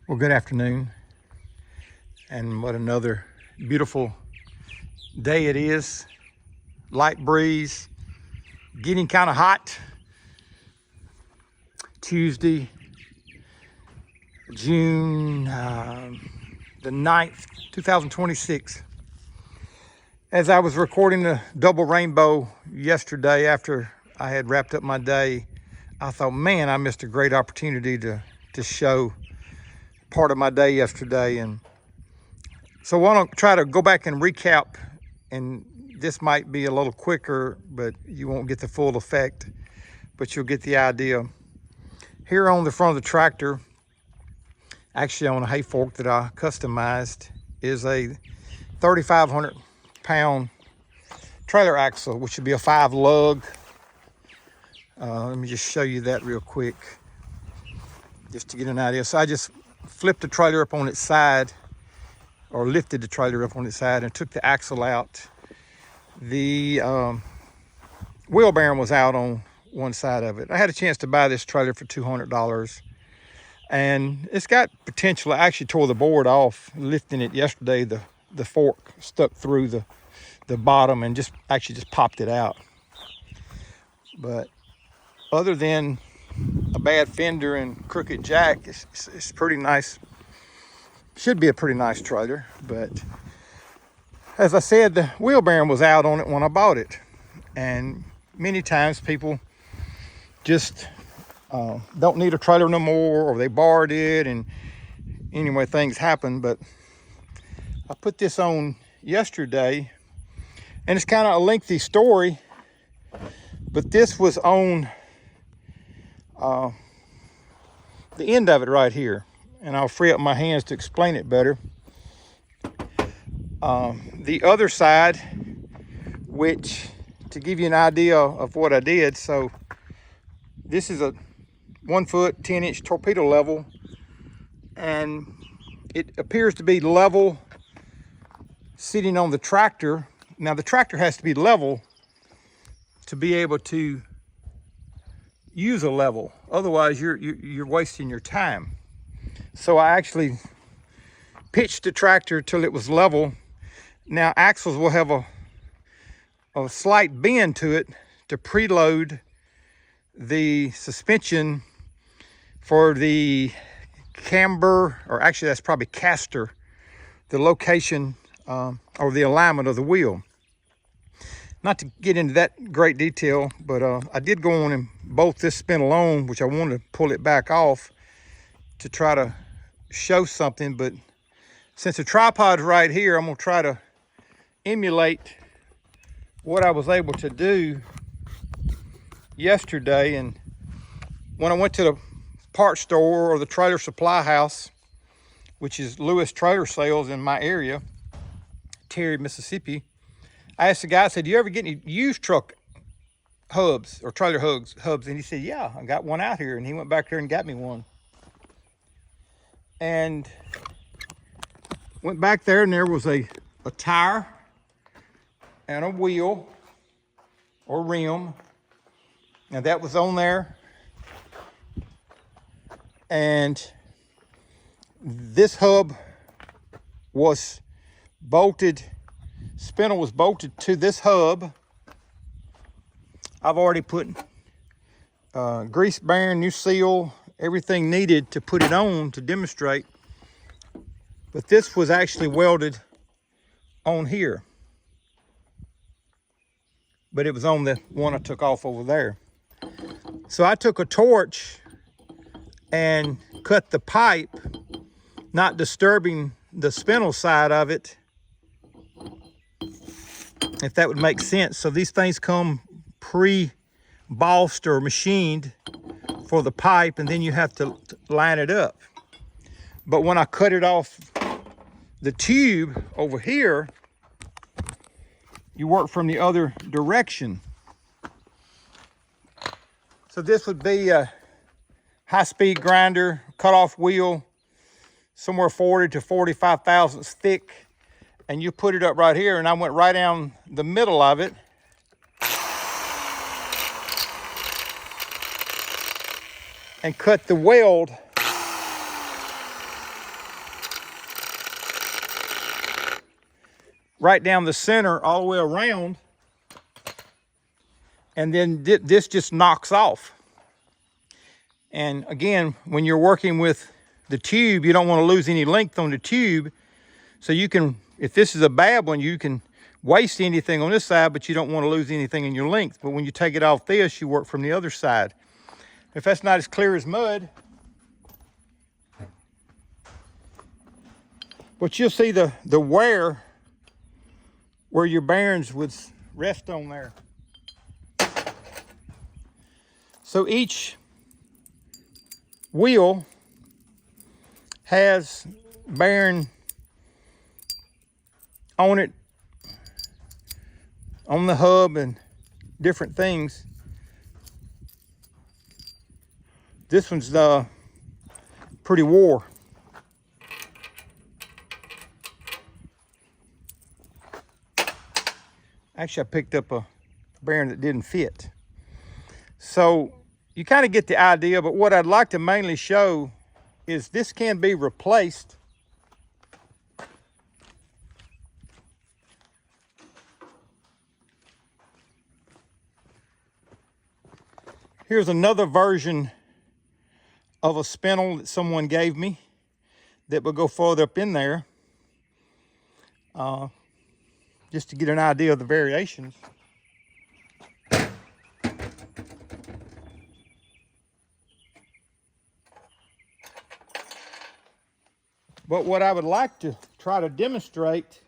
Well, good afternoon, and what another beautiful day it is. Light breeze, getting kind of hot. Tuesday, June the 9th, 2026. As I was recording the double rainbow yesterday after I had wrapped up my day, I thought, man, I missed a great opportunity to show part of my day yesterday. And so I want to try to go back and recap, and this might be a little quicker, but you won't get the full effect, but you'll get the idea. Here on the front of the tractor, actually on a hay fork that I customized, is a 3,500 pound trailer axle, which would be a 5 lug. Let me just show you that real quick, just to get an idea. So I just flipped the trailer up on its side, or lifted the trailer up on its side, and took the axle out. The wheel bearing was out on one side of it. I had a chance to buy this trailer for $200, and it's got potential. I actually tore the board off lifting it yesterday. The fork stuck through the bottom and just popped it out. But other than a bad fender and crooked jack, it's pretty nice. Should be a pretty nice trailer. But as I said, the wheel bearing was out on it when I bought it, and many times people just don't need a trailer no more, or they borrowed it, and anyway, things happen. But I put this on yesterday, and it's kind of a lengthy story, but this was on the end of it right here, and I'll free up my hands to explain it better. The other side, which, to give you an idea of what I did, so this is a 1 foot 10-inch torpedo level, and it appears to be level sitting on the tractor. Now the tractor has to be level to be able to use a level, otherwise you're wasting your time. So I actually pitched the tractor till it was level. Now axles will have a slight bend to it to preload the suspension for the camber, or actually that's probably caster, the location or the alignment of the wheel. Not to get into that great detail, but I did go on and bolt this spindle on, which I wanted to pull it back off to try to show something. But since the tripod's right here, I'm gonna try to emulate what I was able to do yesterday. And when I went to the parts store, or the trailer supply house, which is Lewis Trailer Sales in my area, Terry, Mississippi, I asked the guy, I said, do you ever get any used truck hubs or trailer hubs? And he said, yeah, I got one out here. And he went back there and got me one. And went back there, and there was a tire and a wheel or rim. Now that was on there. And this hub was bolted, spindle was bolted to this hub. I've already put grease bearing, new seal, everything needed to put it on to demonstrate. But this was actually welded on here. But it was on the one I took off over there. So I took a torch and cut the pipe, not disturbing the spindle side of it, if that would make sense. So these things come pre-bossed or machined for the pipe, and then you have to line it up. But when I cut it off the tube over here, you work from the other direction. So this would be a high-speed grinder, cut-off wheel, somewhere 40 to 45 thousandths thick, and you put it up right here, and I went right down the middle of it and cut the weld right down the center all the way around, and then this just knocks off. And again, when you're working with the tube, you don't want to lose any length on the tube. So you can, if this is a bad one, you can waste anything on this side, but you don't want to lose anything in your length. But when you take it off this, you work from the other side. If that's not as clear as mud, but you'll see the wear where your bearings would rest on there. So each wheel has bearing on it, on the hub and different things. This one's pretty wore. Actually, I picked up a bearing that didn't fit. So you kind of get the idea, but what I'd like to mainly show is this can be replaced. Here's another version of a spindle that someone gave me that will go further up in there, just to get an idea of the variations. But what I would like to try to demonstrate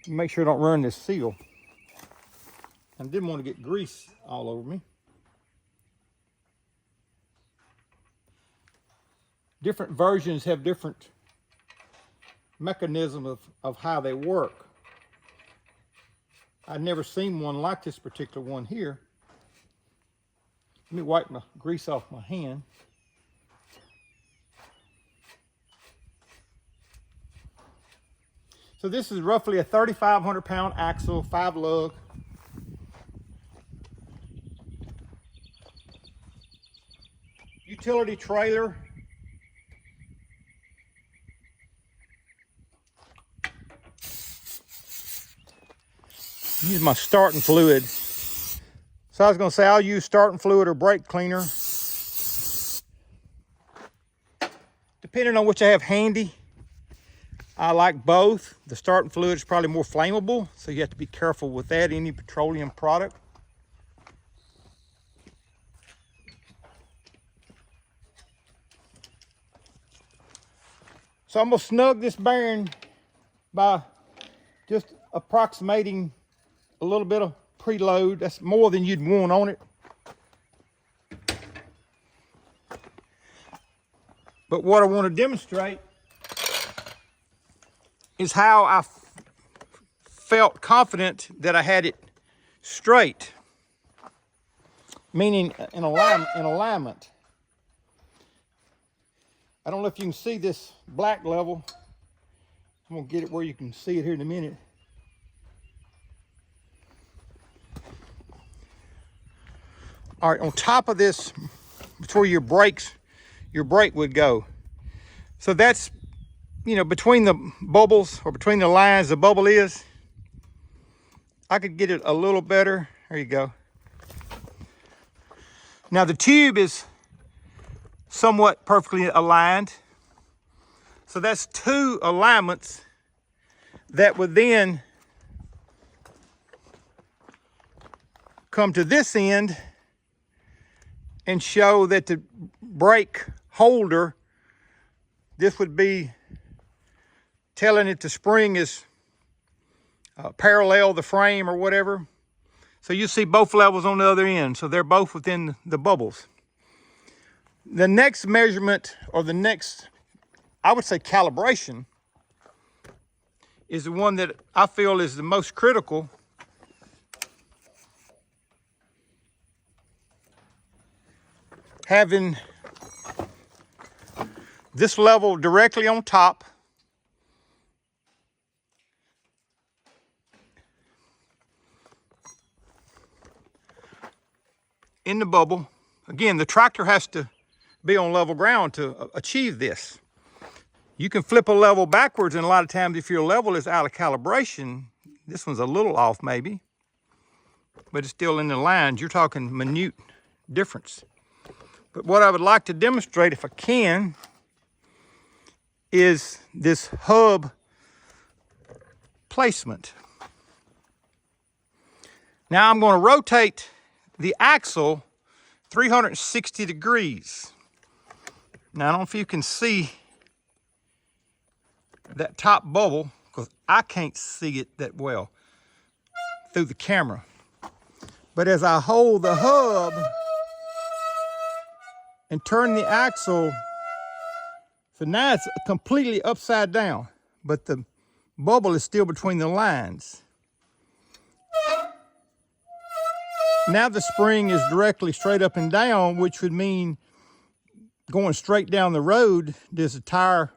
make sure I don't run this seal. I didn't want to get grease all over me. Different versions have different mechanism of how they work. I've never seen one like this particular one here. Let me wipe my grease off my hand. So this is roughly a 3,500 pound axle, 5 lug. Utility trailer. Use my starting fluid. So I was going to say I'll use starting fluid or brake cleaner, depending on which I have handy. I like both. The starting fluid is probably more flammable, so you have to be careful with that, any petroleum product. So I'm going to snug this bearing by just approximating a little bit of preload. That's more than you'd want on it. But what I want to demonstrate is how I felt confident that I had it straight, meaning in alignment. I don't know if you can see this black level. I'm gonna get it where you can see it here in a minute. All right, on top of this, it's where your brake would go. So that's, you know, between the bubbles or between the lines the bubble is. I could get it a little better. There you go. Now the tube is somewhat perfectly aligned. So that's 2 alignments that would then come to this end and show that the brake holder, this would be telling it the spring is parallel the frame or whatever. So you see both levels on the other end. So they're both within the bubbles. The next measurement, or the next, I would say, calibration, is the one that I feel is the most critical. Having this level directly on top, in the bubble. Again, the tractor has to be on level ground to achieve this. You can flip a level backwards, and a lot of times if your level is out of calibration, this one's a little off maybe, but it's still in the lines. You're talking minute difference. But what I would like to demonstrate, if I can, is this hub placement. Now I'm going to rotate the axle 360 degrees. Now I don't know if you can see that top bubble, because I can't see it that well through the camera. But as I hold the hub and turn the axle, so now it's completely upside down, but the bubble is still between the lines. Now the spring is directly straight up and down, which would mean going straight down the road, there's a tire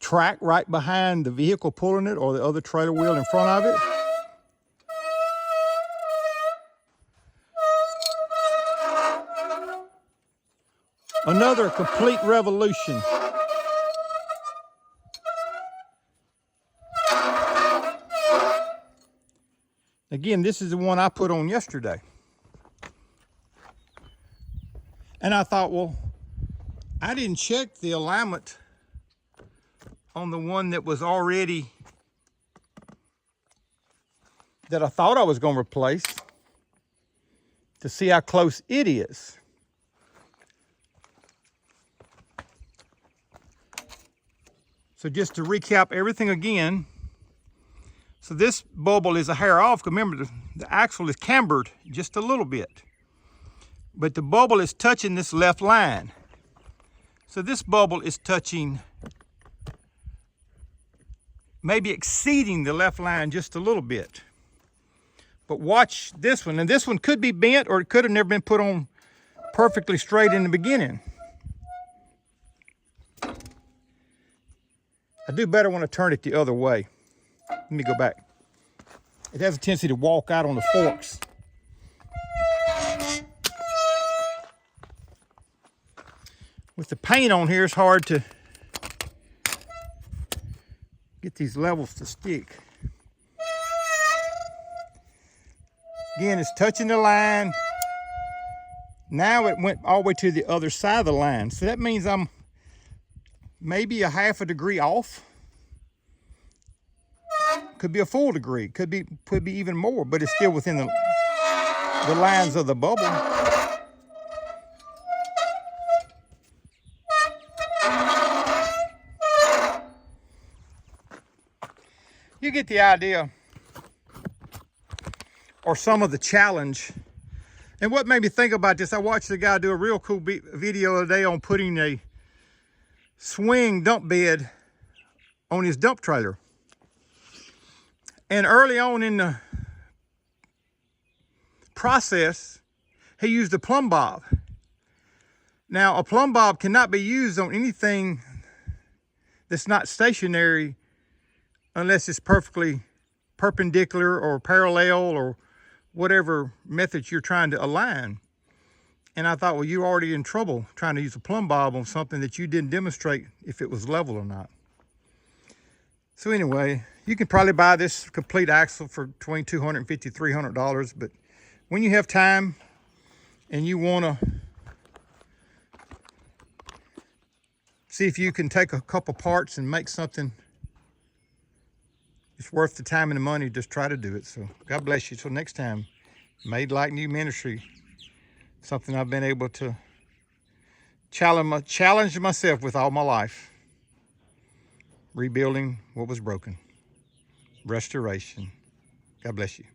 track right behind the vehicle pulling it, or the other trailer wheel in front of it. Another complete revolution. Again, this is the one I put on yesterday. And I thought, well, I didn't check the alignment on the one that was already, that I thought I was going to replace, to see how close it is. So just to recap everything again, so this bubble is a hair off. Remember, the axle is cambered just a little bit, but the bubble is touching this left line. So this bubble is touching, maybe exceeding the left line just a little bit. But watch this one, and this one could be bent, or it could have never been put on perfectly straight in the beginning. I do better when I turn it the other way. Let me go back. It has a tendency to walk out on the forks. With the paint on here, it's hard to get these levels to stick. Again, it's touching the line. Now it went all the way to the other side of the line. So that means I'm maybe a half a degree off. Could be a full degree, could be even more, but it's still within the lines of the bubble. You get the idea, or some of the challenge. And what made me think about this, I watched the guy do a real cool video today on putting a swing dump bed on his dump trailer. And early on in the process, he used a plumb bob. Now, a plumb bob cannot be used on anything that's not stationary unless it's perfectly perpendicular or parallel or whatever methods you're trying to align. And I thought, well, you're already in trouble trying to use a plumb bob on something that you didn't demonstrate if it was level or not. So anyway, you can probably buy this complete axle for between $250 and $300, but when you have time and you want to see if you can take a couple parts and make something it's worth the time and the money, just try to do it. So God bless you. Till next time, Made Like New Ministry, something I've been able to challenge myself with all my life. Rebuilding what was broken. Restoration. God bless you.